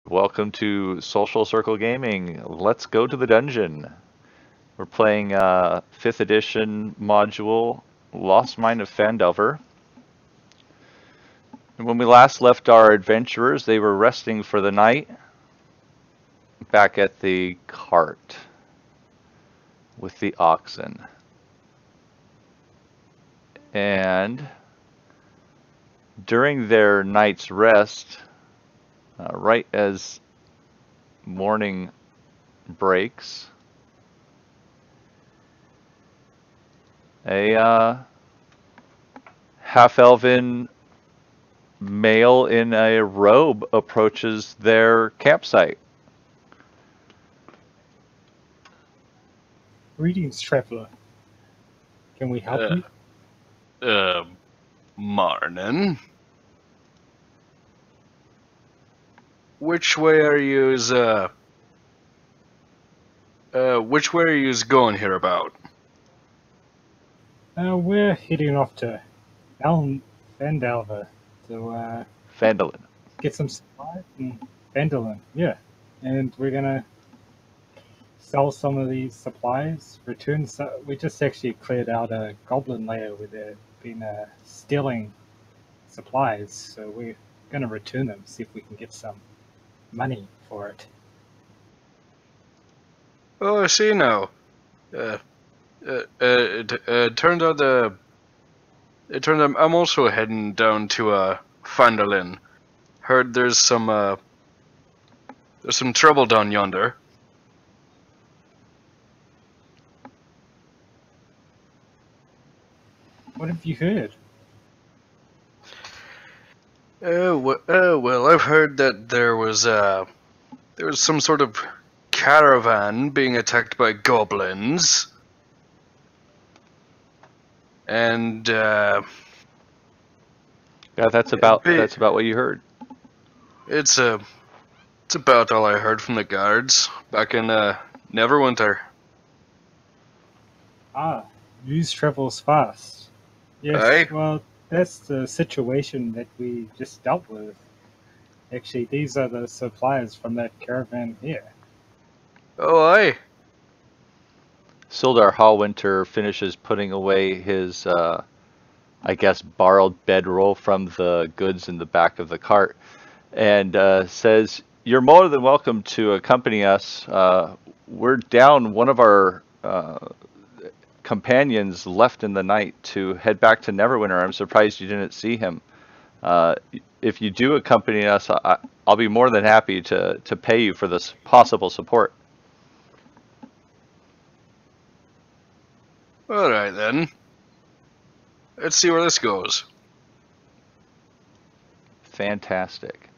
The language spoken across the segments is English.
Welcome to Social Circle Gaming. Let's go to the dungeon. We're playing 5th edition module, Lost Mine of Phandelver. And when we last left our adventurers, they were resting for the night back at the cart with the oxen. And during their night's rest, right as morning breaks, a half-elven male in a robe approaches their campsite. Greetings, traveler. Can we help you? Marnin. Which way are yous, which way are yous going here about? We're heading off to Phandelver to Phandalin. get some supplies and Phandalin, yeah. And we're gonna sell some of these supplies, return some. We just actually cleared out a goblin lair where they've been stealing supplies, so we're gonna return them, see if we can get some money for it. Oh, I see now. It turns out I'm also heading down to Phandalin. Heard there's some trouble down yonder. What have you heard? Well, I've heard that there was some sort of caravan being attacked by goblins, and Yeah, that's about what you heard. it's about all I heard from the guards back in Neverwinter. Ah, news travels fast. Yes, Aye. well, that's the situation that we just dealt with. Actually, these are the supplies from that caravan here. Oh, aye. Sildar Hallwinter finishes putting away his, I guess, borrowed bedroll from the goods in the back of the cart and says, "You're more than welcome to accompany us. We're down. One of our companions left in the night to head back to Neverwinter. I'm surprised you didn't see him. If you do accompany us, I'll be more than happy to pay you for this possible support." All right then. Let's see where this goes. Fantastic.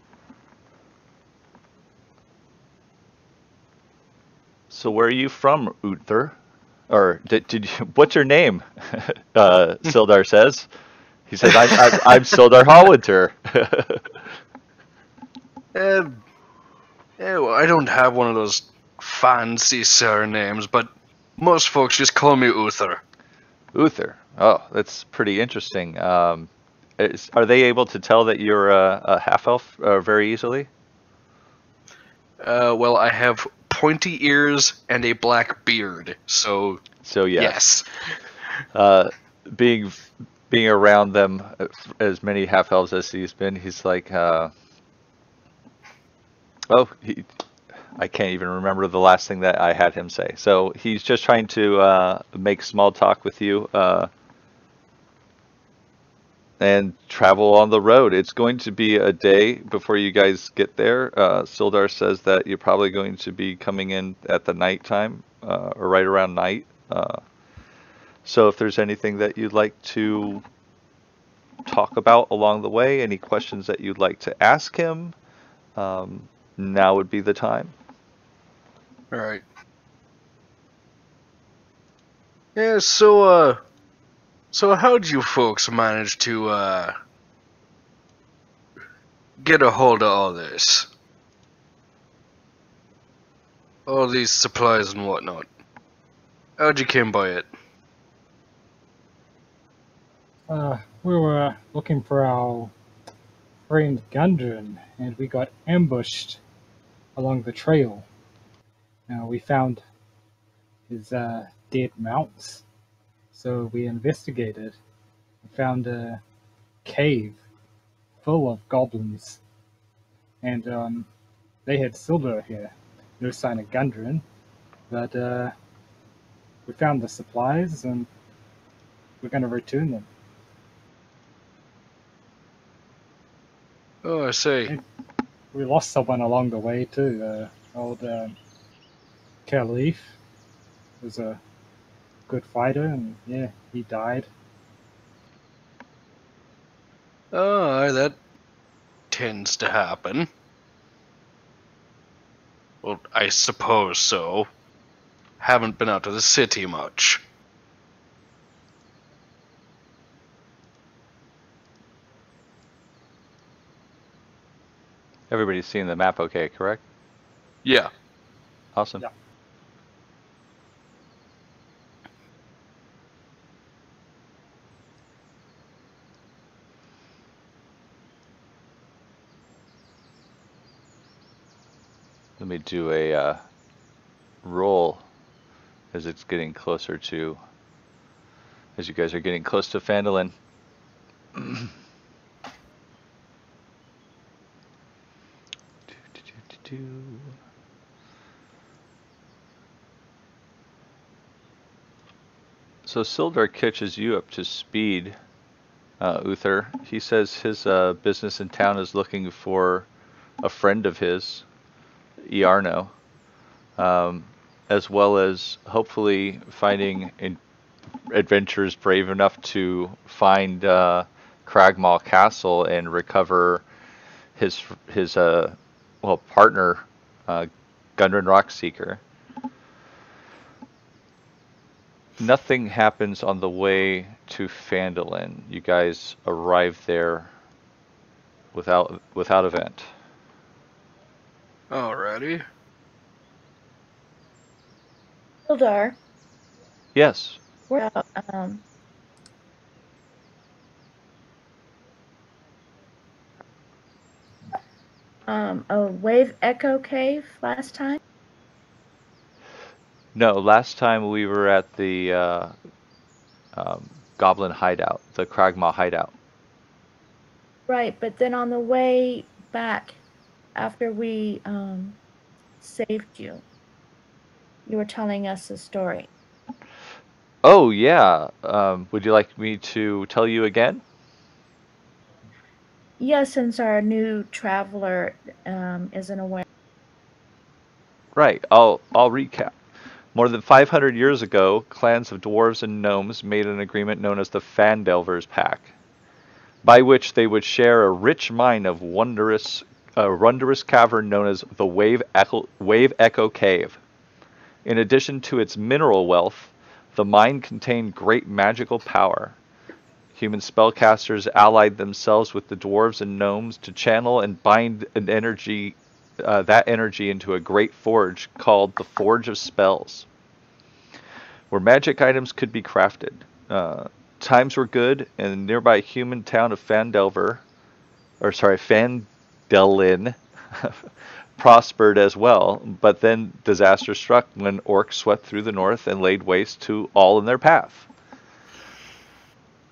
So where are you from, Uther? Or did you? What's your name? Sildar says. He says, I'm Sildar Hallwinter." Well, I don't have one of those fancy surnames, but most folks just call me Uther. Uther. Oh, that's pretty interesting. Are they able to tell that you're a half-elf very easily? Well, I have pointy ears and a black beard, so Yes. yes. Being around them, as many half-elves as he's been, he's like, I can't even remember the last thing that I had him say. So he's just trying to make small talk with you and travel on the road. It's going to be a day before you guys get there. Sildar says that you're probably going to be coming in at the nighttime or right around night. So if there's anything that you'd like to talk about along the way, any questions that you'd like to ask him, now would be the time. All right. Yeah. So how'd you folks manage to get a hold of all this? All these supplies and whatnot. How'd you came by it? We were looking for our friend Gundren, and we got ambushed along the trail. We found his dead mounts, so we investigated and found a cave full of goblins, and they had silver here. No sign of Gundren, but we found the supplies and we're going to return them. Oh, I see. And we lost someone along the way too. Old Caliph was a good fighter, and yeah, he died. Oh, that tends to happen. Well, I suppose so. Haven't been out to the city much. Everybody's seeing the map okay, correct? Yeah. Awesome. Yeah. Let me do a roll as it's getting closer to, as you guys are getting close to Phandelver. So Sildar catches you up to speed, Uther. He says his business in town is looking for a friend of his, Iarno, as well as hopefully finding adventurers brave enough to find Cragmaw Castle and recover his partner, Gundren Rockseeker. Nothing happens on the way to Phandelver. You guys arrive there without event. Alrighty. Hildar, Yes. we're out a wave echo cave last time. No, last time we were at the Goblin hideout, the Cragmaw hideout. Right, but then on the way back, after we saved you, you were telling us a story. Oh yeah. Would you like me to tell you again? Yes, since our new traveler isn't aware. Right. I'll recap. More than 500 years ago, clans of dwarves and gnomes made an agreement known as the Phandelver's Pact, by which they would share a rich mine of wondrous cavern known as the Wave Echo Cave. In addition to its mineral wealth, the mine contained great magical power. Human spellcasters allied themselves with the dwarves and gnomes to channel and bind that energy into a great forge called the Forge of Spells, where magic items could be crafted. Times were good, and the nearby human town of Phandelin, prospered as well, but then disaster struck when orcs swept through the north and laid waste to all in their path.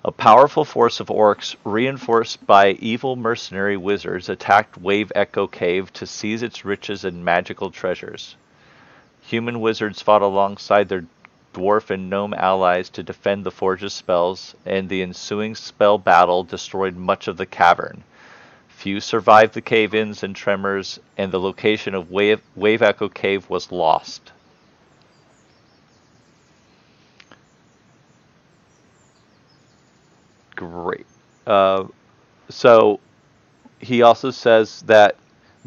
A powerful force of orcs, reinforced by evil mercenary wizards, attacked Wave Echo Cave to seize its riches and magical treasures. Human wizards fought alongside their dwarf and gnome allies to defend the Forge's spells, and the ensuing spell battle destroyed much of the cavern. Few survived the cave-ins and tremors, and the location of Wave Echo Cave was lost. Great. So he also says that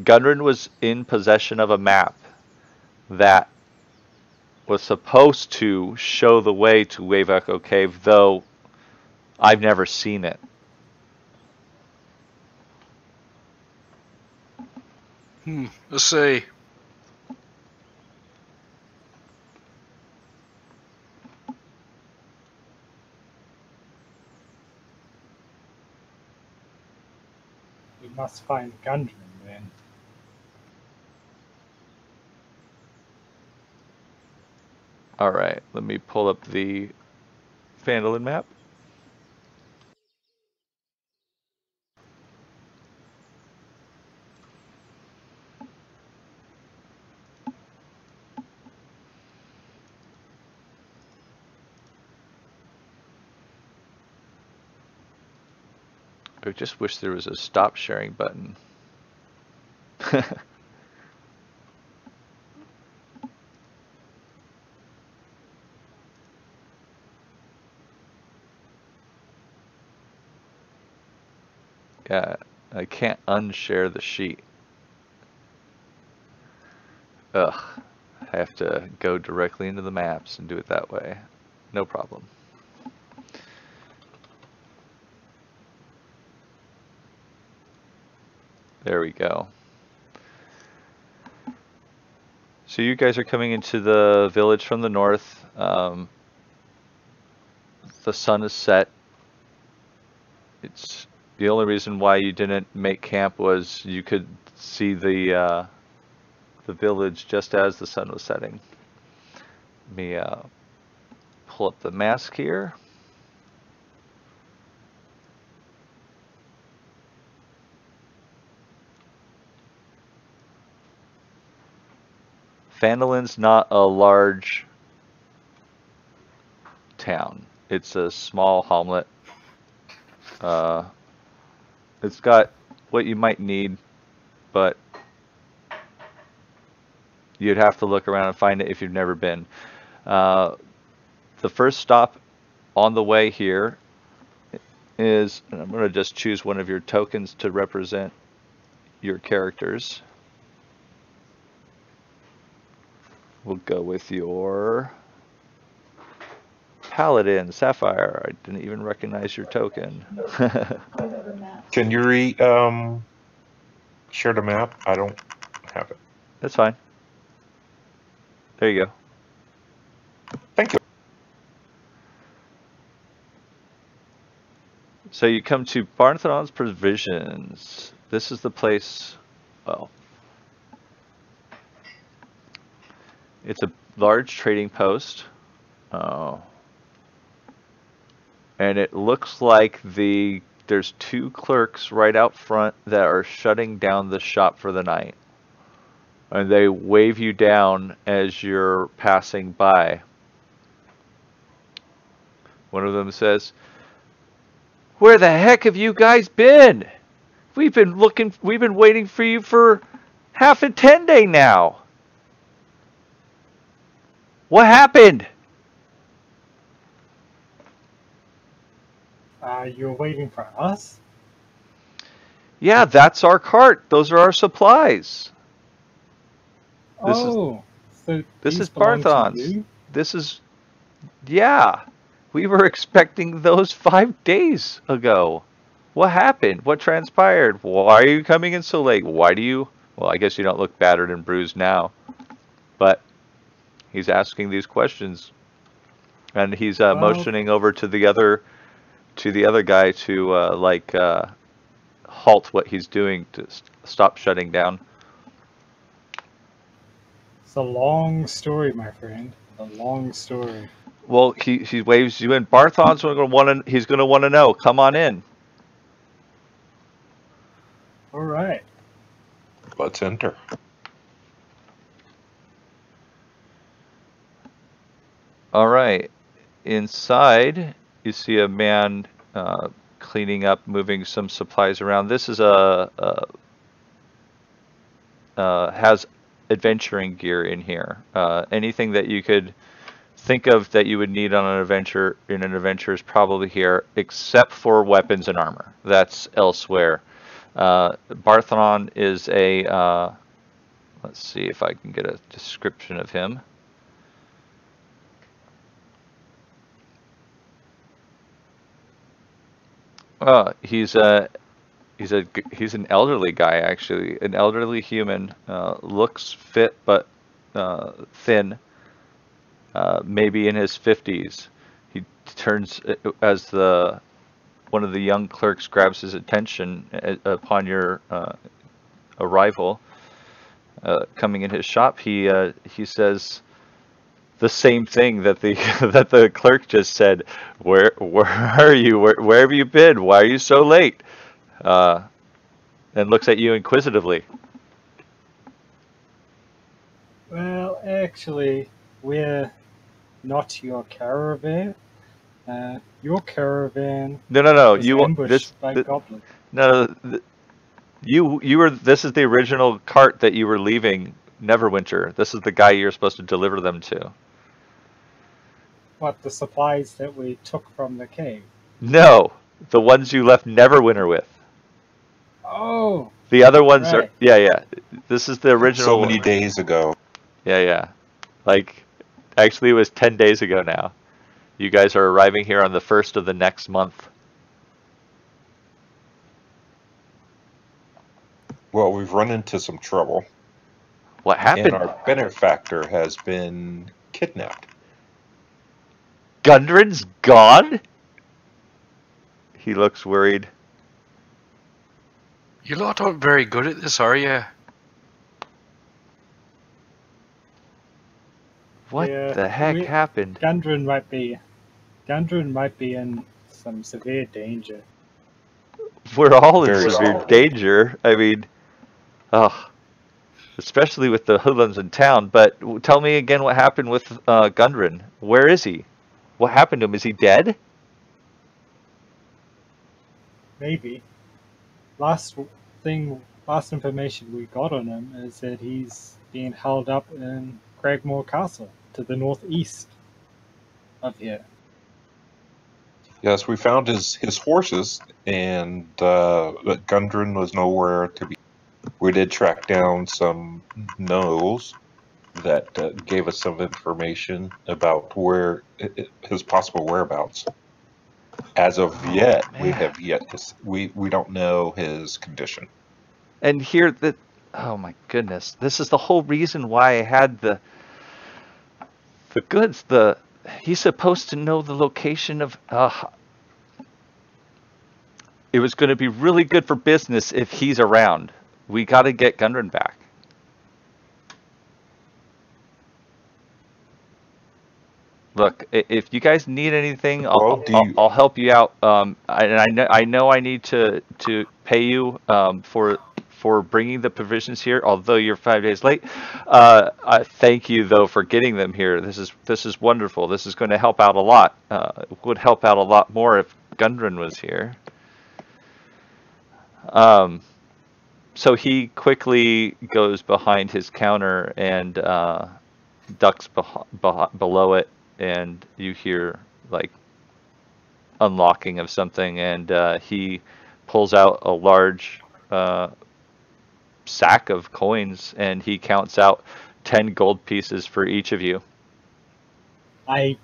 Gundren was in possession of a map that was supposed to show the way to Wave Echo Cave, though I've never seen it. Let's see. We must find Gundren then. All right, let me pull up the Phandalin map. I just wish there was a stop sharing button. Yeah, I can't unshare the sheet. Ugh, I have to go directly into the maps and do it that way. No problem. There we go. So you guys are coming into the village from the north. The sun is set. It's the only reason why you didn't make camp was you could see the village just as the sun was setting. Let me pull up the mask here. Phandalin's not a large town. It's a small hamlet. It's got what you might need, but you'd have to look around and find it if you've never been. The first stop on the way here is, and I'm going to just choose one of your tokens to represent your characters. We'll go with your Paladin, Sapphire. I didn't even recognize your token. Can you share the map? I don't have it. That's fine. There you go. Thank you. So you come to Barnathan's Provisions. This is the place, well, it's a large trading post. And it looks like there's two clerks right out front that are shutting down the shop for the night. And they wave you down as you're passing by. One of them says, "Where the heck have you guys been? We've been waiting for you for half a 10 day now. What happened?" You're waiting for us? Yeah, that's our cart. Those are our supplies. So This these is belong to Barthon's. you? This is, yeah. We were expecting those 5 days ago. What happened? What transpired? Why are you coming in so late? Why do you, well, I guess you don't look battered and bruised now. But he's asking these questions. And he's motioning over to the other guy to halt what he's doing to stop shutting down. It's a long story, my friend. A long story. Well, he waves you in. Barthon's he's gonna want to know. Come on in. All right. Let's enter. All right. Inside, you see a man cleaning up, moving some supplies around. This is has adventuring gear in here. Anything that you could think of that you would need on an adventure is probably here, except for weapons and armor. That's elsewhere. Barthon is a let's see if I can get a description of him. He's an elderly guy, actually, an elderly human. Looks fit but thin. Maybe in his 50s. He turns as one of the young clerks grabs his attention upon your arrival. Coming in his shop, he says, the same thing that the that the clerk just said. Where are you? Where have you been? Why are you so late? Uh, and looks at you inquisitively. Well, actually, we're not your caravan. Your caravan No, no, no. was You ambushed by goblins. no. You were. This is the original cart that you were leaving Neverwinter. This is the guy you're supposed to deliver them to. What, the supplies that we took from the cave? No, the ones you left Neverwinter with. Oh, The other ones are, right. yeah, yeah. This is the So original many one. days ago. Yeah, yeah. Like, actually, it was 10 days ago now. You guys are arriving here on the 1st of the next month. Well, we've run into some trouble, What and happened? our benefactor has been kidnapped. Gundren's gone? He looks worried. You lot aren't very good at this, are you? What Yeah, the heck happened? Gundren might be in some severe danger. We're all in Very severe sorry. danger. I mean, ugh. Especially with the hoodlums in town. But tell me again what happened with Gundren. Where is he? What happened to him? Is he dead? Maybe. Last information we got on him is that he's being held up in Cragmore Castle to the northeast of here. Yes, we found his horses, and Gundren was nowhere to be. We did track down some gnolls that gave us some information about where his possible whereabouts. As of yet, we man. have yet to. We don't know his condition. And here, oh my goodness, this is the whole reason why I had the goods. He's supposed to know the location of. It was going to be really good for business if he's around. We got to get Gundren back. Look, if you guys need anything, Well, I'll help you out. And I know I need to pay you for bringing the provisions here, although you're 5 days late. I thank you though for getting them here. This is wonderful. This is going to help out a lot. It would help out a lot more if Gundren was here. So he quickly goes behind his counter and ducks below it, and you hear like unlocking of something, and he pulls out a large sack of coins, and he counts out 10 gold pieces for each of you. I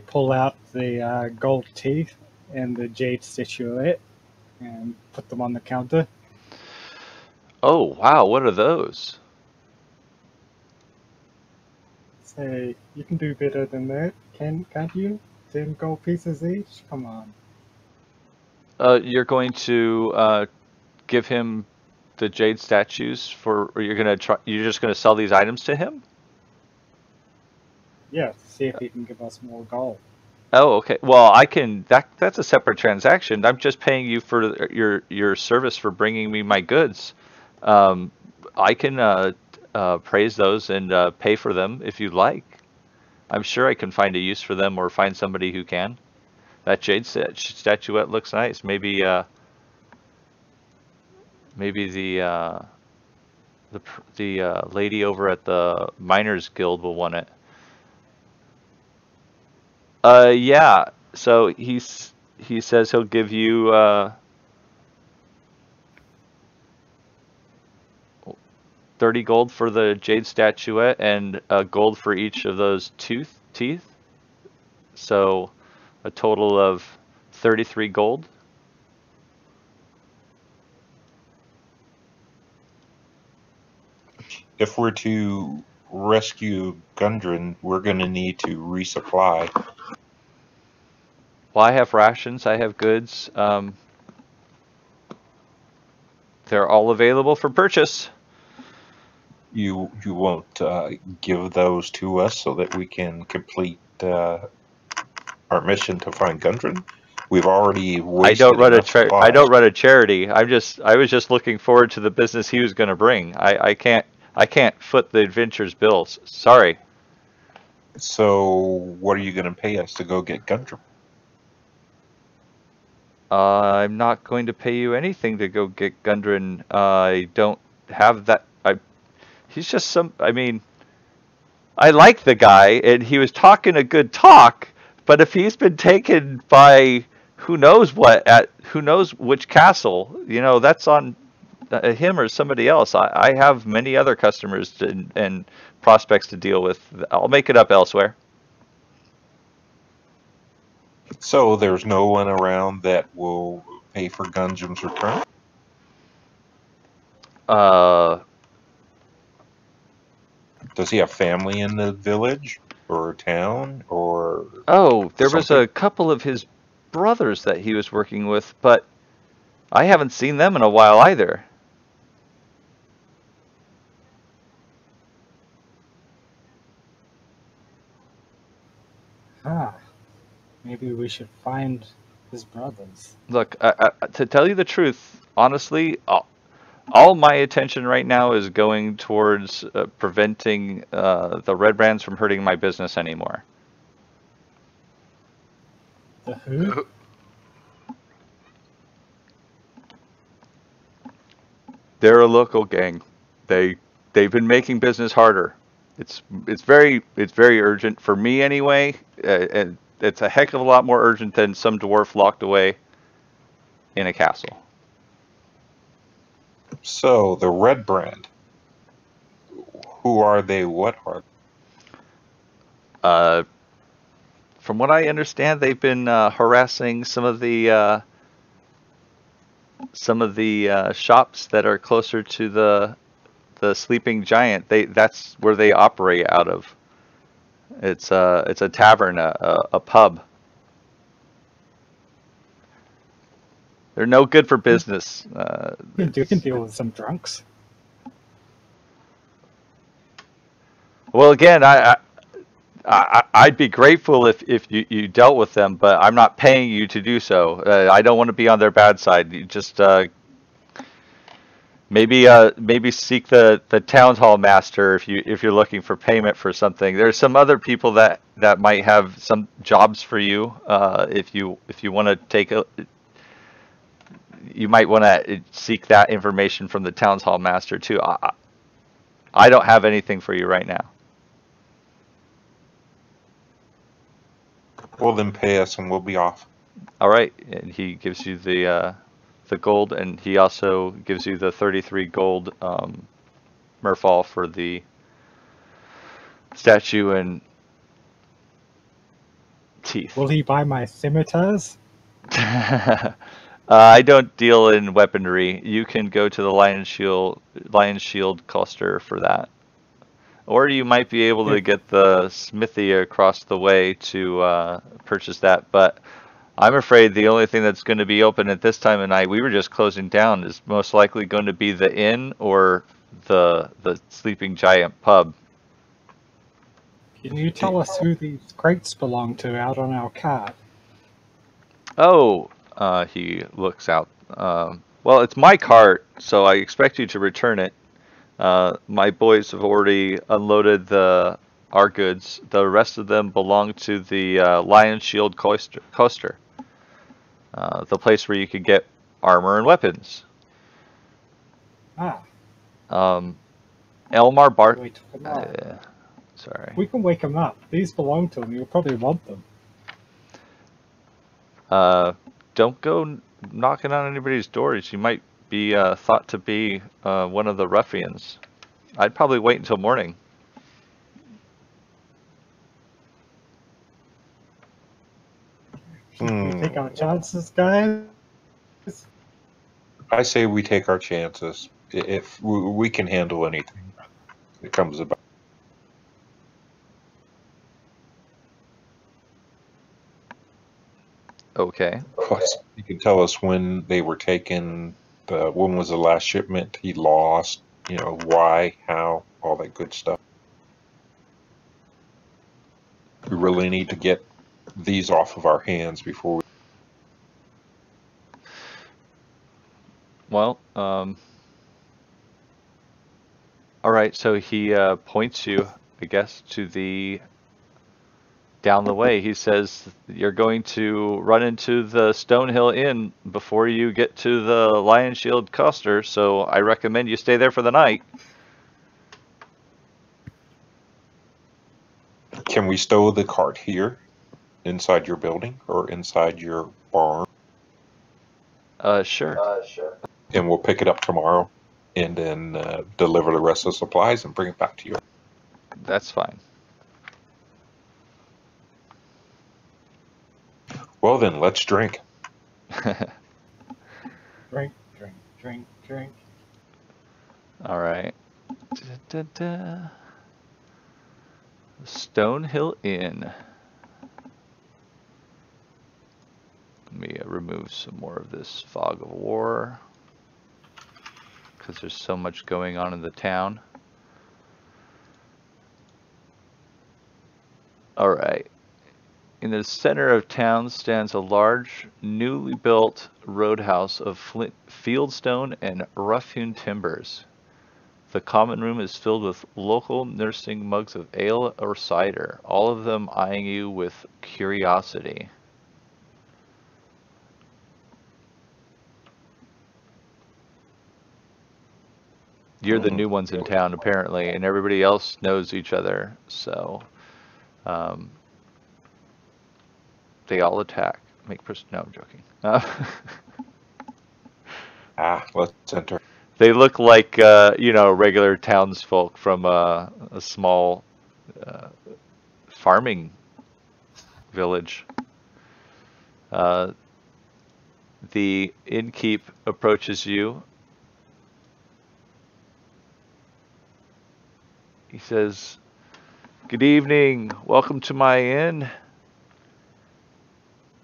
pull out the gold teeth and the jade statuette and put them on the counter. Oh wow, what are those? Say, you can do better than that, can't you? 10 gold pieces each? Come on. You're going to give him the jade statues or you're just gonna sell these items to him? Yeah, to see if he can give us more gold. Oh, okay. Well, that's a separate transaction. I'm just paying you for your service for bringing me my goods. I can praise those and pay for them if you'd like. I'm sure I can find a use for them or find somebody who can. That jade statuette looks nice. Maybe the lady over at the Miners Guild will want it. Yeah. So he says he'll give you 30 gold for the jade statuette and gold for each of those teeth. So a total of 33 gold. if we're to rescue Gundren, we're going to need to resupply. Well, I have rations. I have goods. They're all available for purchase. you won't give those to us so that we can complete our mission to find Gundren? We've already wasted enough I supplies. don't run a charity. I was just looking forward to the business he was going to bring. I can't foot the adventure's bills. Sorry. So what are you going to pay us to go get Gundren? I'm not going to pay you anything to go get Gundren. I don't have that. He's just some. I mean, I like the guy, and he was talking a good talk. But if he's been taken by who knows what at who knows which castle, that's on him or somebody else. I have many other customers and prospects to deal with. I'll make it up elsewhere. So there's no one around that will pay for Gundren's return? Does he have family in the village or town or? Oh, there was something? a couple of his brothers that he was working with, but I haven't seen them in a while either. Maybe we should find his brothers. Look, to tell you the truth, honestly, all my attention right now is going towards preventing the Red Brands from hurting my business anymore. The who? They're a local gang. They've been making business harder. It's very urgent for me anyway, and it's a heck of a lot more urgent than some dwarf locked away in a castle. So the Red Brand. Who are they? What are they? From what I understand, they've been harassing some of the shops that are closer to the Sleeping Giant. That's where they operate out of. It's a tavern, a pub. They're no good for business. You can deal with some drunks. Well, again, I'd be grateful if you dealt with them, but I'm not paying you to do so. I don't want to be on their bad side. You just maybe seek the town hall master if you're looking for payment for something. There's some other people that might have some jobs for you. If you want to take you might want to seek that information from the town hall master too. I don't have anything for you right now. Well, then pay us and we'll be off. All right, and he gives you the gold, and he also gives you the 33 gold merfall for the statue and teeth. Will he buy my scimitars? I don't deal in weaponry. You can go to the Lion Shield cluster for that. Or you might be able to get the smithy across the way to purchase that. But I'm afraid the only thing that's going to be open at this time of night, we were just closing down, is most likely going to be the inn or the Sleeping Giant pub. Can you tell us who these crates belong to out on our cart? Oh, he looks out. Well, it's my cart, so I expect you to return it. My boys have already unloaded our goods. The rest of them belong to the Lion Shield coaster, the place where you can get armor and weapons. Elmar Bart. Sorry. We can wake him up. These belong to him. You'll probably want them. Don't go knocking on anybody's doors. You might be thought to be one of the ruffians. I'd probably wait until morning. Should we take our chances, guys? I say we take our chances. If we can handle anything that comes about. Okay. You can tell us when they were taken. When was the last shipment he lost? Why, how? all that good stuff. We really need to get these off of our hands before we... Well, all right, so he points you, I guess, to the down the way. He says you're going to run into the Stonehill Inn before you get to the Lion Shield Coster, so I recommend you stay there for the night. Can we stow the cart here, inside your building, or inside your barn? Sure. And we'll pick it up tomorrow, and then deliver the rest of the supplies and bring it back to you. That's fine. Well then, let's drink. Drink, drink, drink, drink. All right. Da-da-da. Stonehill Inn. Let me remove some more of this fog of war, because there's so much going on in the town. All right. In the center of town stands a large, newly built roadhouse of fieldstone and rough-hewn timbers. The common room is filled with local nursing mugs of ale or cider, all of them eyeing you with curiosity. You're the new ones in town, apparently, and everybody else knows each other, so they all attack. No, I'm joking. Let's enter. They look like, regular townsfolk from a small farming village. The innkeep approaches you. He says, "Good evening. Welcome to my inn.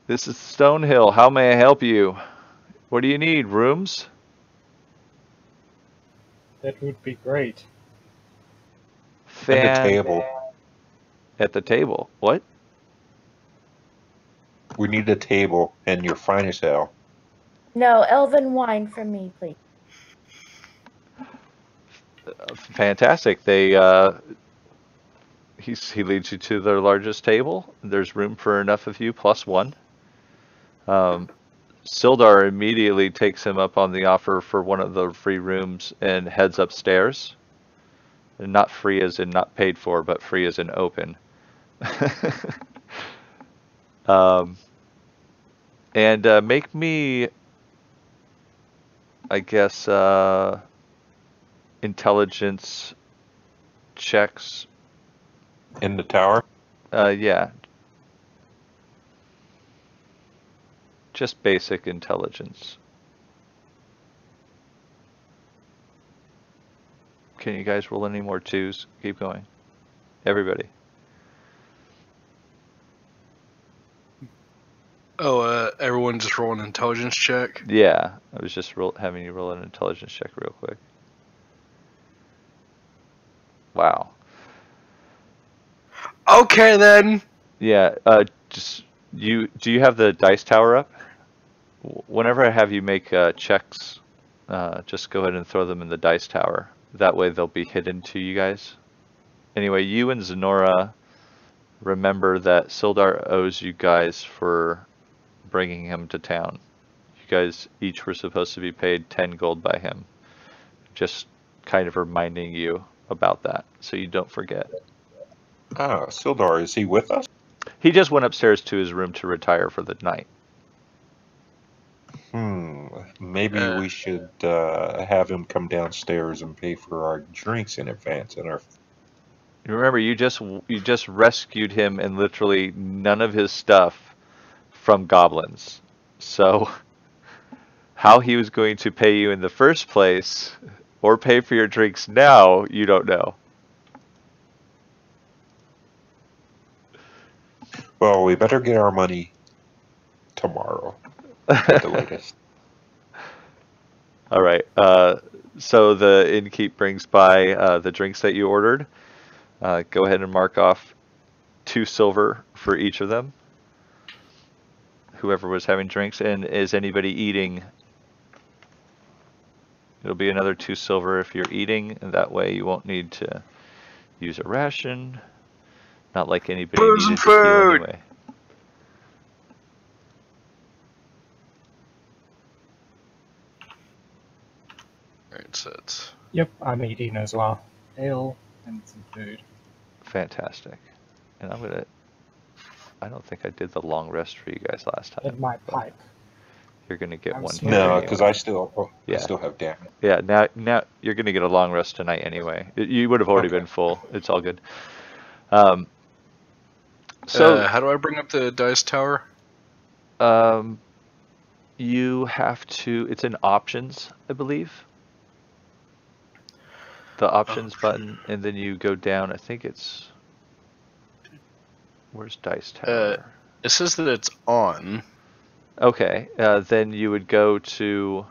This is Stonehill. How may I help you? What do you need? Rooms?" That would be great. And a table. At the table. What? We need a table and your finest ale. No, elven wine for me, please. Fantastic. He leads you to their largest table. There's room for enough of you, plus one. Sildar immediately takes him up on the offer for one of the free rooms and heads upstairs. And not free as in not paid for, but free as in open. Make me, I guess, intelligence checks. In the tower? Yeah. Just basic intelligence. Can you guys roll any more twos? Keep going. Everybody. Oh, everyone just roll an intelligence check? Yeah, I was just having you roll an intelligence check real quick. Wow. Okay then. Yeah, do you have the dice tower up? Whenever I have you make checks, just go ahead and throw them in the dice tower. That way they'll be hidden to you guys. Anyway, you and Zenora remember that Sildar owes you guys for bringing him to town. You guys each were supposed to be paid 10 gold by him. Just kind of reminding you about that so you don't forget. Sildar, is he with us? He just went upstairs to his room to retire for the night. Maybe we should have him come downstairs and pay for our drinks in advance. Remember, you just rescued him and literally none of his stuff from goblins. So how he was going to pay you in the first place or pay for your drinks now, you don't know. Well, we better get our money tomorrow at the latest. All right. So the innkeep brings by the drinks that you ordered. Go ahead and mark off 2 silver for each of them. Whoever was having drinks, and is anybody eating? It'll be another 2 silver if you're eating, and that way you won't need to use a ration. Not like anybody Booze and needed to heal food! anyway. Alright, so it's... Yep, I'm eating as well. Ale and some food. Fantastic. And I don't think I did the long rest for you guys last time. And my but pipe. You're gonna get I'm one smoking. here No, anyway. because I still Yeah. have damage. Yeah, now you're gonna get a long rest tonight anyway. You would have already Okay. been full. It's all good. So how do I bring up the dice tower? you have to. It's in options, I believe. The options button, and then you go down. I think it's. Where's dice tower? It says that it's on. Okay, then you would go to.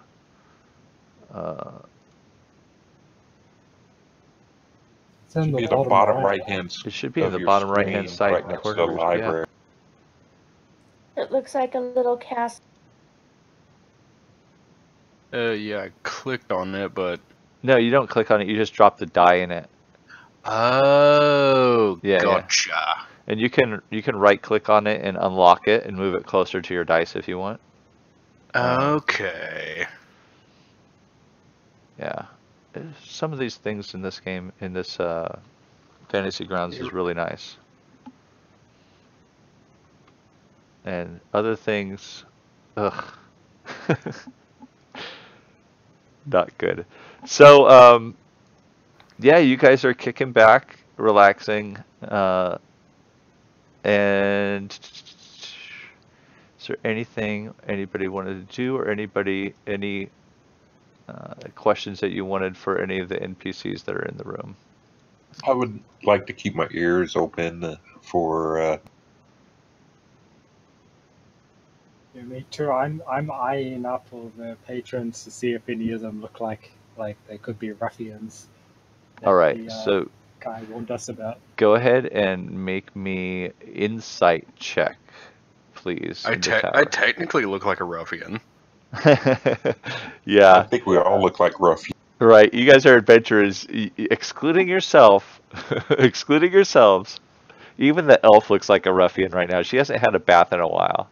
It's in Should be the the bottom right. right-hand It should be in of the your bottom right-hand screen, side right next to the corner. Yeah. library. It looks like a little cast. Yeah, I clicked on it, but... No, you don't click on it. You just drop the die in it. Oh, Yeah, gotcha. And you can right click on it and unlock it and move it closer to your dice if you want. Okay. Yeah. Some of these things in this game, in this Fantasy Grounds, is really nice. And other things, ugh. Not good. So, yeah, you guys are kicking back, relaxing, and is there anything anybody wanted to do, or any questions that you wanted for any of the NPCs that are in the room? I would like to keep my ears open for. Yeah, me too. I'm eyeing up all the patrons to see if any of them look like they could be ruffians. that All right, the, so guy warned us about. go ahead and make me insight check, please. I in the I tower. technically look like a ruffian. I Yeah, think we all look like ruffians. right. You guys are adventurers, excluding yourself, excluding yourselves. Even the elf looks like a ruffian right now. She hasn't had a bath in a while.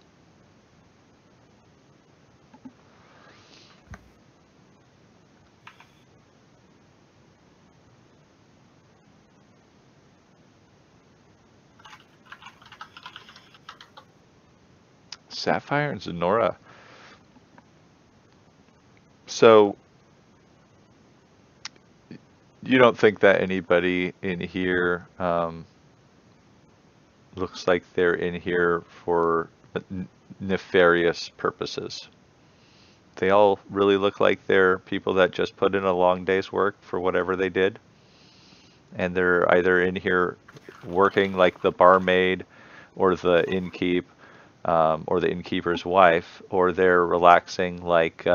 Sapphire and Zenora. So, you don't think that anybody in here looks like they're in here for nefarious purposes? They all really look like they're people that just put in a long day's work for whatever they did. And they're either in here working like the barmaid or the innkeep or the innkeeper's wife, or they're relaxing like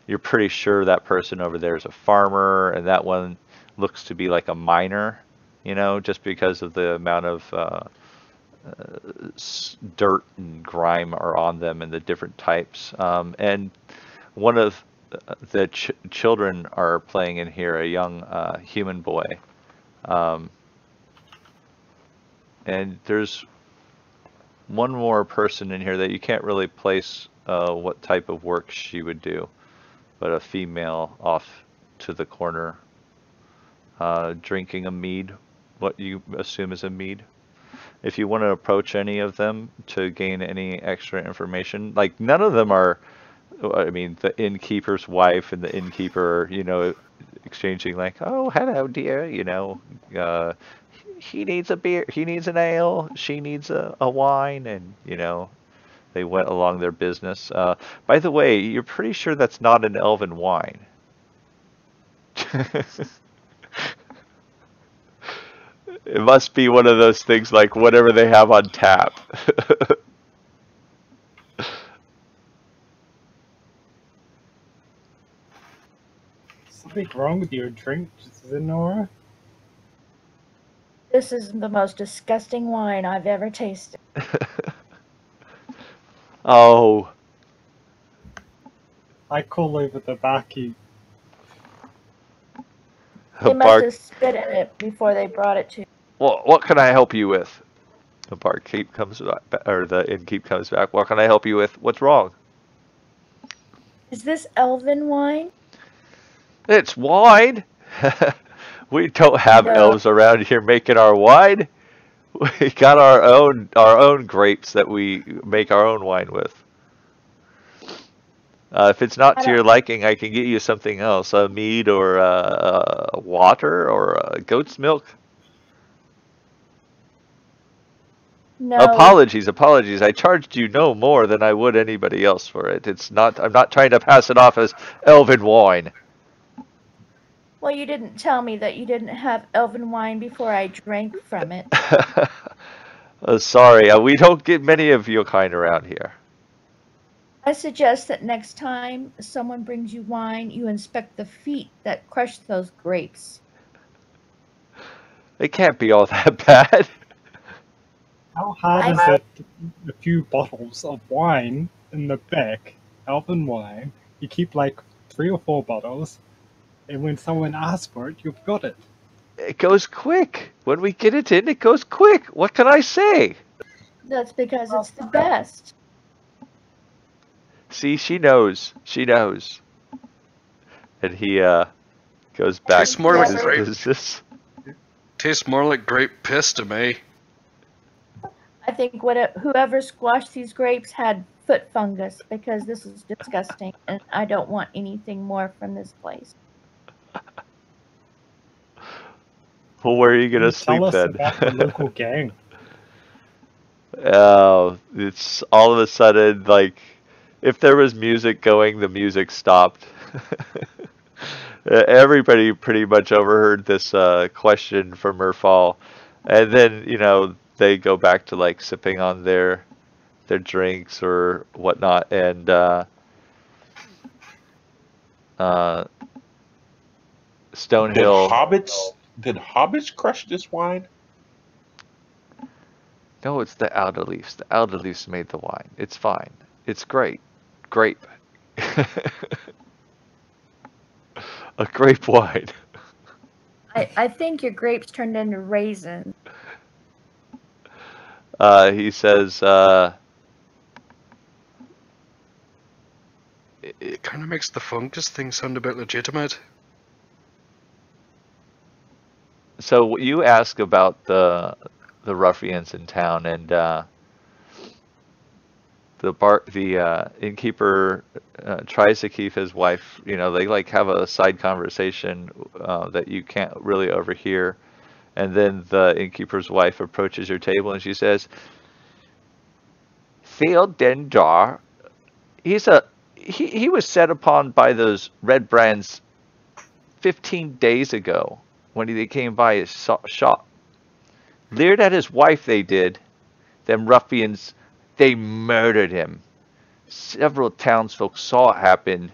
you're pretty sure that person over there is a farmer and that one looks to be like a miner, just because of the amount of dirt and grime are on them and the different types. And one of the children are playing in here, a young human boy. And there's one more person in here that you can't really place what type of work she would do, but a female off to the corner drinking a mead, what you assume is a mead. If you want to approach any of them to gain any extra information, like none of them are, I mean, the innkeeper's wife and the innkeeper, exchanging like, oh, hello, dear, he needs a beer, he needs an ale, she needs a wine, and, they went along their business. By the way, you're pretty sure that's not an elven wine. It must be one of those things like whatever they have on tap. something wrong with your drink, Zenora? This is the most disgusting wine I've ever tasted. Oh, I call over the barkeep. They must Bark. have spit in it before they brought it to you. What can I help you with? The barkeep comes back, or the innkeep comes back. What can I help you with? What's wrong? Is this elven wine? It's wine. We don't have No. elves around here making our wine. We got our own grapes that we make our own wine with. If it's not I to your don't. liking, I can get you something else, a mead or water or goat's milk. No. Apologies. I charged you no more than I would anybody else for it. I'm not trying to pass it off as elven wine. Well, you didn't tell me that you didn't have elven wine before I drank from it. Sorry, we don't get many of your kind around here. I suggest that next time someone brings you wine, you inspect the feet that crushed those grapes. It can't be all that bad. How hard is it to keep a few bottles of wine in the back, elven wine? You keep like 3 or 4 bottles, and when someone asks for it, you've got it. It goes quick. When we get it in, it goes quick. What can I say? That's because it's the best. See, she knows. She knows. And he goes back Tastes more to like his grape. business. Tastes more like grape piss to me. I think whoever squashed these grapes had foot fungus because this is disgusting and I don't want anything more from this place. Well, where are you gonna You sleep tell us then? about the local gang. It's all of a sudden like if there was music going, the music stopped. Everybody pretty much overheard this question from Murfall, and then they go back to like sipping on their drinks or whatnot, and Did Stonehill. hobbits crush this wine? No, it's the Alderleafs. The Alderleafs made the wine. It's fine. It's great. Grape. A grape wine. I think your grapes turned into raisins. He says, It kind of makes the fungus thing sound a bit legitimate. so you ask about the ruffians in town, and the innkeeper tries to keep his wife. They like have a side conversation that you can't really overhear, and then the innkeeper's wife approaches your table and she says, "Theo Dendar, he was set upon by those red brands 15 days ago when they came by his shop. Leered at his wife, they did. Them ruffians, they murdered him. Several townsfolk saw it happen.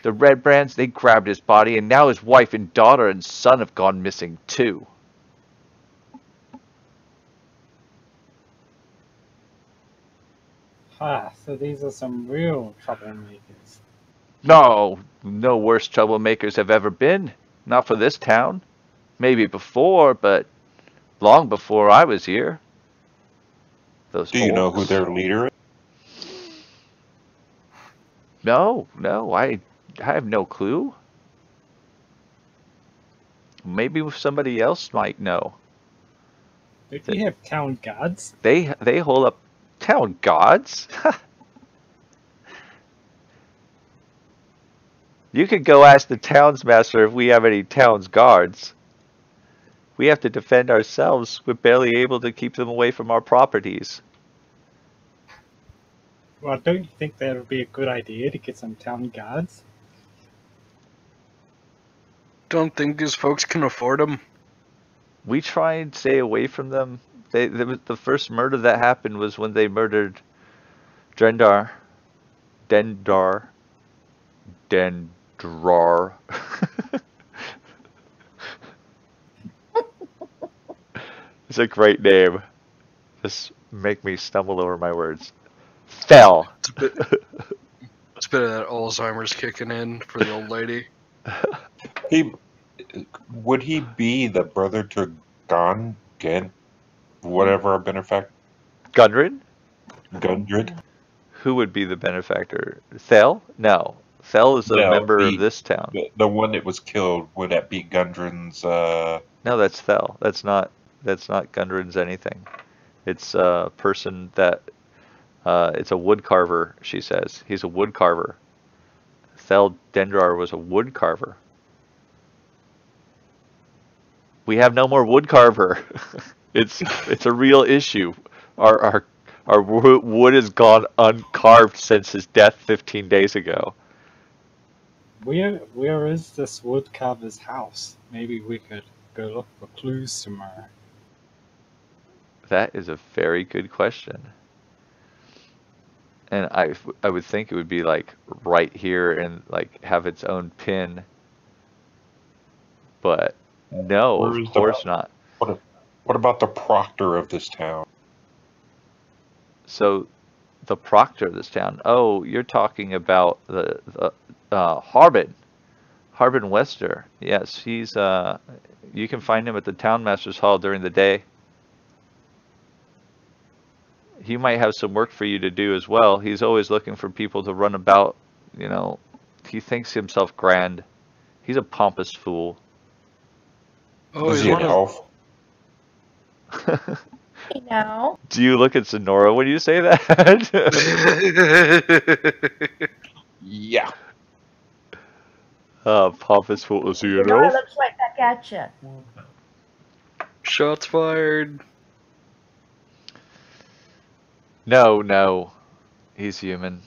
The red brands, they grabbed his body, and now his wife and daughter and son have gone missing too." So these are some real troublemakers. No worse troublemakers have ever been. Not for this town. Maybe before, but long before I was here. Those Do you know who folks. their leader is? No, I have no clue. Maybe somebody else might know. Don't you have town guards? They hold up town guards. You could go ask the townsmaster if we have any towns guards. We have to defend ourselves. We're barely able to keep them away from our properties. Well, don't you think that would be a good idea to get some town guards? Don't think these folks can afford them. We try and stay away from them. The first murder that happened was when they murdered Dendrar. It's a great name. Just make me stumble over my words. Fell. It's a bit of that Alzheimer's kicking in for the old lady. He would he be the brother to Gen, whatever our benefactor, Gundren? Gundred? Who would be the benefactor? Thel? No. Thel is a No, member of this town. the one that was killed. Would that be Gundren's? No, that's Thel. That's not Gundren's anything. It's a person that it's a wood carver, she says. He's a wood carver. Thel Dendrar was a wood carver. We have no more wood carver. It's a real issue. Our wood has gone uncarved since his death 15 days ago. Where is this woodcarver's house? Maybe we could go look for clues tomorrow. That is a very good question. And I would think it would be like right here and like have its own pin. But no, Where is of course not. What about the proctor of this town? So the proctor of this town. Oh, you're talking about the Harbin Wester. Yes, he's you can find him at the townmaster's hall during the day. He might have some work for you to do as well. He's always looking for people to run about, you know. He thinks himself grand. He's a pompous fool. Oh, Is he's he an one of elf? Hey now. Do you look at Sonora when you say that? Yeah. Pompous fool. Is he Your an daughter elf? looks right back at you. Shots fired. No. He's human.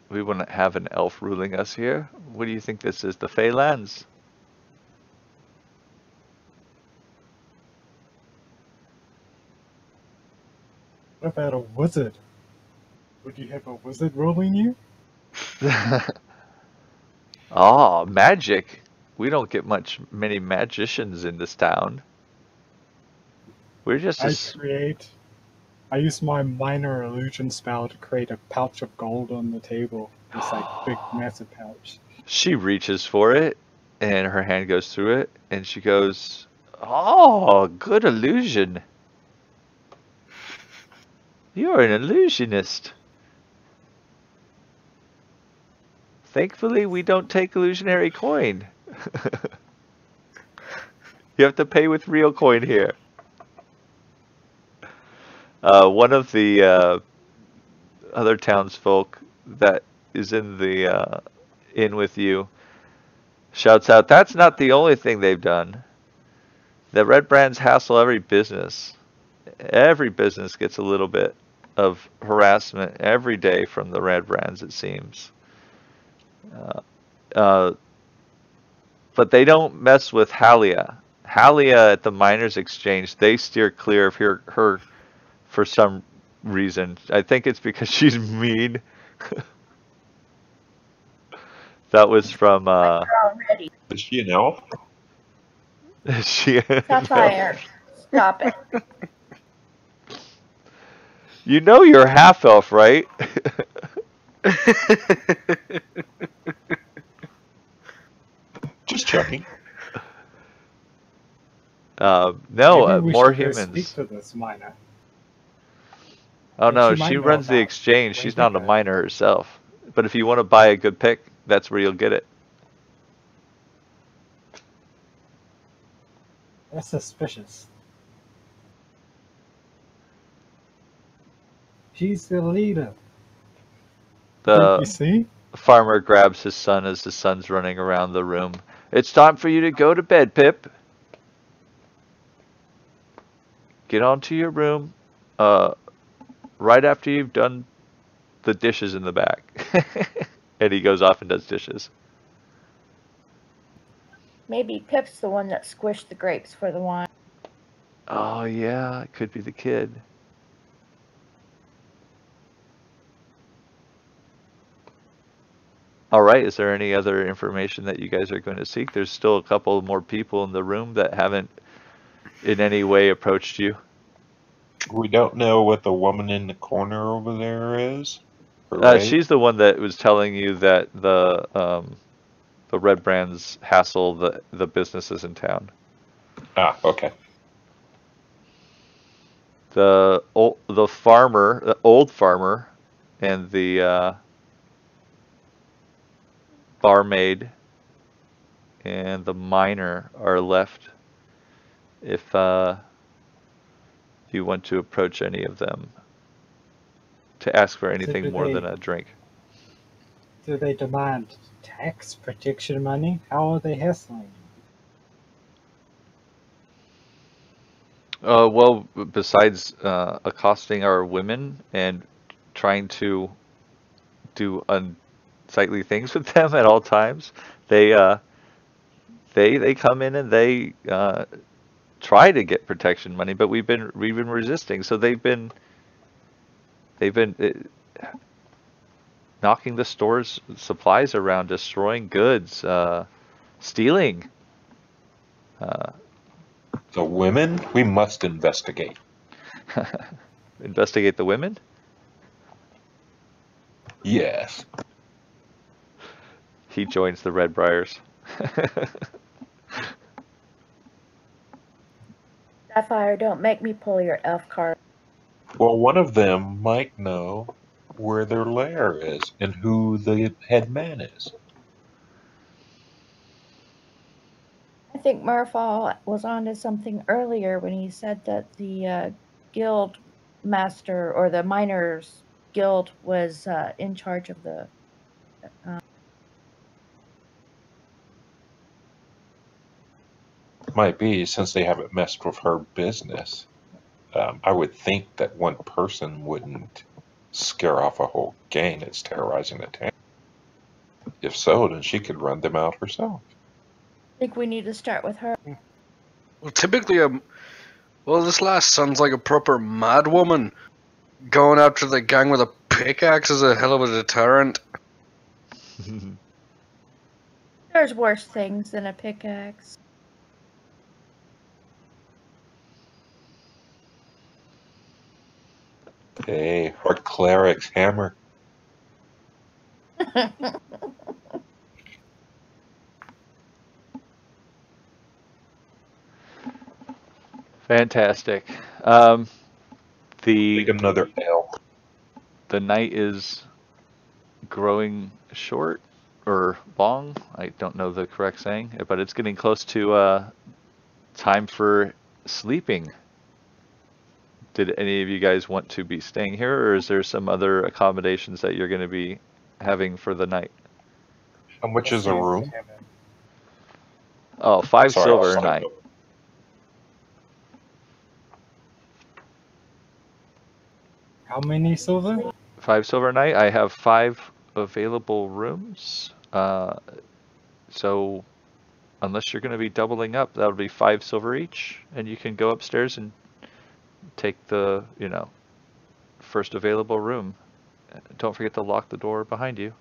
We wouldn't have an elf ruling us here. What do you think this is? The Feylands? What about a wizard? Would you have a wizard ruling you? Ah, magic. We don't get many magicians in this town. We're just I use my minor illusion spell to create a pouch of gold on the table. It's like big, massive pouch. She reaches for it, and her hand goes through it, and she goes, "Oh, good illusion. You're an illusionist. Thankfully, we don't take illusionary coin. You have to pay with real coin here." One of the other townsfolk that is in the inn with you shouts out, "That's not the only thing they've done. The Red Brands hassle every business. Every business gets a little bit of harassment every day from the Red Brands, it seems. But they don't mess with Halia. Halia at the Miners Exchange, they steer clear of her for some reason. I think it's because she's mean." That was from Already. Is she an elf? she. Sapphire. Stop it. You know you're half elf, right? Just checking. No, Maybe we more should go Speak humans. to this miner. Oh And no, she might she know runs the about exchange. She's not a Wendigo. miner herself. But if you want to buy a good pick, that's where you'll get it. That's suspicious. She's the leader. You The see? farmer grabs his son as his son's running around the room. "It's time for you to go to bed, Pip. Get on to your room right after you've done the dishes in the back." And he goes off and does dishes. Maybe Pip's the one that squished the grapes for the wine. Oh yeah, it could be the kid. All right, is there any other information that you guys are going to seek? There's still a couple more people in the room that haven't in any way approached you? We don't know what the woman in the corner over there is. Hooray. She's the one that was telling you that the Red Brands hassle the businesses in town. Ah, okay. The old farmer, and the barmaid and the miner are left. If you want to approach any of them to ask for anything more than a drink. Do they demand tax protection money? How are they hassling? Well, besides accosting our women and trying to do unsightly things with them at all times, they come in and they try to get protection money, but we've been resisting. So they've been knocking the store's supplies around, destroying goods, stealing. The women? We must investigate. Investigate the women? Yes. He joins the Red Briars. Sapphire, don't make me pull your elf card. Well, one of them might know where their lair is and who the head man is. I think Murphy was onto something earlier when he said that the guild master or the miners guild was in charge of the Might be, since they haven't messed with her business. I would think that one person wouldn't scare off a whole gang that's terrorizing the town. If so, then she could run them out herself. I think we need to start with her. Well, typically, this last sounds like a proper mad woman. Going after the gang with a pickaxe is a hell of a deterrent. There's worse things than a pickaxe. Hey, our cleric's hammer. Fantastic. Take another L. The night is growing short or long. I don't know the correct saying, but it's getting close to time for sleeping. Did any of you guys want to be staying here, or is there some other accommodations that you're going to be having for the night? How much is a room? Oh, 5 Sorry, silver a I'll night. go. How many silver? 5 silver a night. I have 5 available rooms. So unless you're going to be doubling up, that'll be 5 silver each, and you can go upstairs and take the, first available room. Don't forget to lock the door behind you.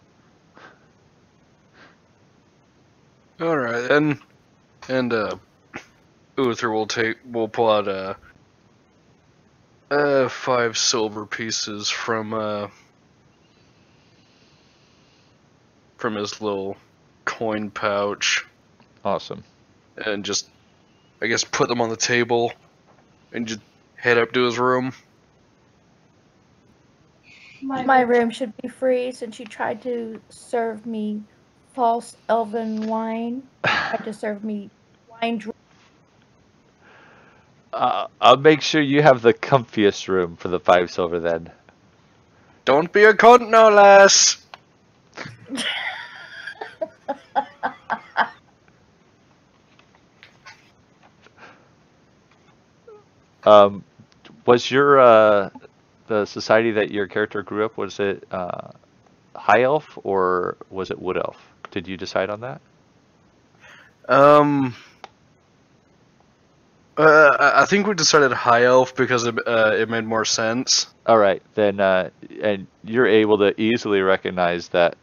All right, and Uther will pull out 5 silver pieces from his little coin pouch. Awesome. And just, I guess, put them on the table and just head up to his room. My room should be free since you tried to serve me false elven wine. Tried to serve me wine. I'll make sure you have the comfiest room for the 5 silver then. Don't be a cunt, no less. Was your the society that your character grew up, was it high elf or was it wood elf? Did you decide on that? I think we decided high elf because it made more sense. All right, then, and you're able to easily recognize that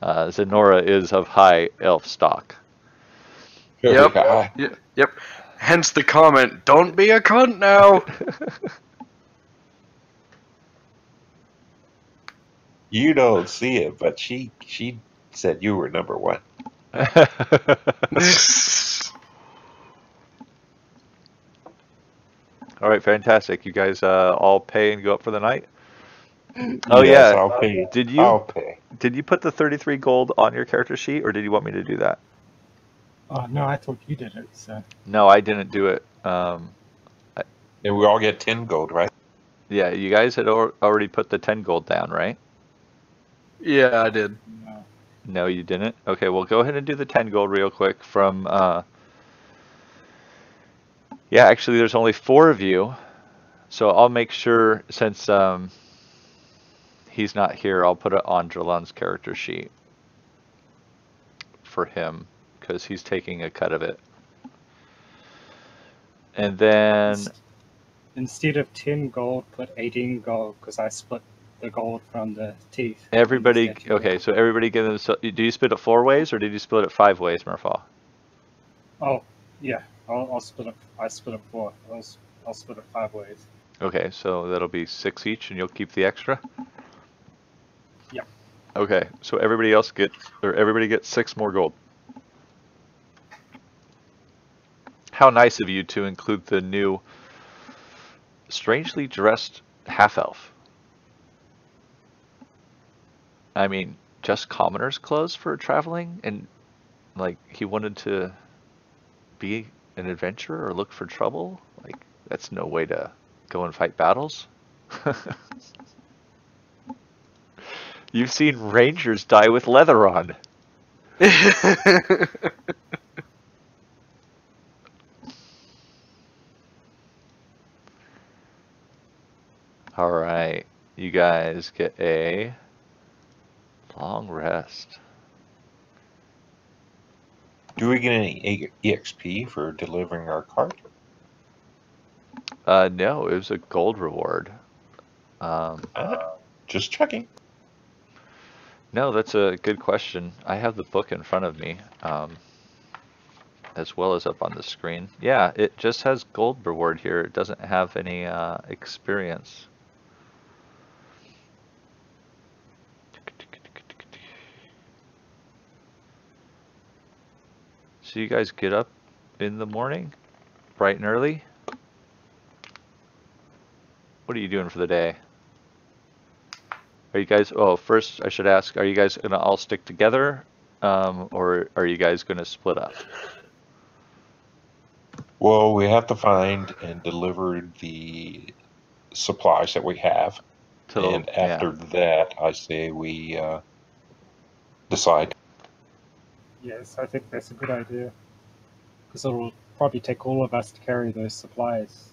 Zenora is of high elf stock. Yep. Yeah. Yep. Hence the comment, don't be a cunt now. You don't see it, but she said you were number one. All right, fantastic. You guys all pay and go up for the night? Oh Yes, yeah. I'll pay. Did I'll pay. you put the 33 gold on your character sheet, or did you want me to do that? Oh no, I thought you did it. So No, I didn't do it. And we all get 10 gold, right? Yeah, you guys had already put the 10 gold down, right? Yeah, I did. no. No, you didn't. Okay, well, go ahead and do the 10 gold real quick from. Yeah, actually, there's only 4 of you, so I'll make sure since he's not here, I'll put it on Jalan's character sheet for him because he's taking a cut of it. And then Instead of 10 gold, put 18 gold because I split the gold from the teeth. everybody, okay, so everybody give them. So, do you split it 4 ways or did you split it 5 ways, Murphaw? Oh yeah, I'll split it. I split it 4. I'll split it 5 ways. Okay, so that'll be 6 each, and you'll keep the extra. Yep. Okay, so everybody gets 6 more gold. How nice of you to include the new, strangely dressed half-elf. I mean, just commoner's clothes for traveling, and like he wanted to be an adventurer or look for trouble. Like that's no way to go and fight battles. You've seen rangers die with leather on. All right, you guys get a long rest. Do we get any EXP for delivering our cart? No, it was a gold reward. Just checking. No, that's a good question. I have the book in front of me, as well as up on the screen. Yeah, it just has gold reward here. It doesn't have any experience. So you guys get up in the morning, bright and early. What are you doing for the day? Are you guys, oh, first I should ask, are you guys going to all stick together, or are you guys going to split up? Well, we have to find and deliver the supplies that we have. And after that, I say we decide. Yes, I think that's a good idea. Because it'll probably take all of us to carry those supplies.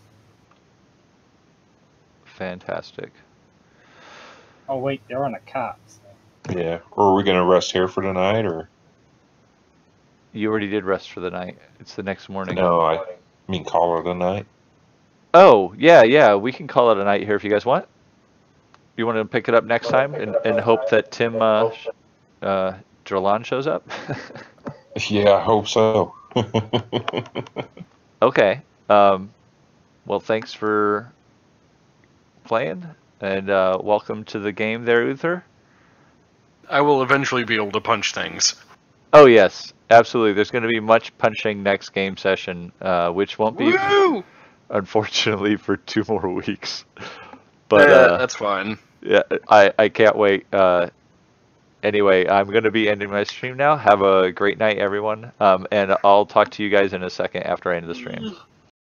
Fantastic. Oh wait, they're on a cart. So. Yeah. Or are we going to rest here for the night, or? You already did rest for the night. It's the next morning. No, I mean call it a night. Oh, yeah, we can call it a night here if you guys want. You want to pick it up next time and hope that Tim Jalan shows up? Yeah, I hope so. Okay. Well, thanks for playing, and welcome to the game there, Uther. I will eventually be able to punch things. Oh, yes, absolutely. There's going to be much punching next game session, which won't be, unfortunately, for 2 more weeks. But that's fine. Yeah, I can't wait. Anyway, I'm going to be ending my stream now. Have a great night, everyone. And I'll talk to you guys in a second after I end the stream.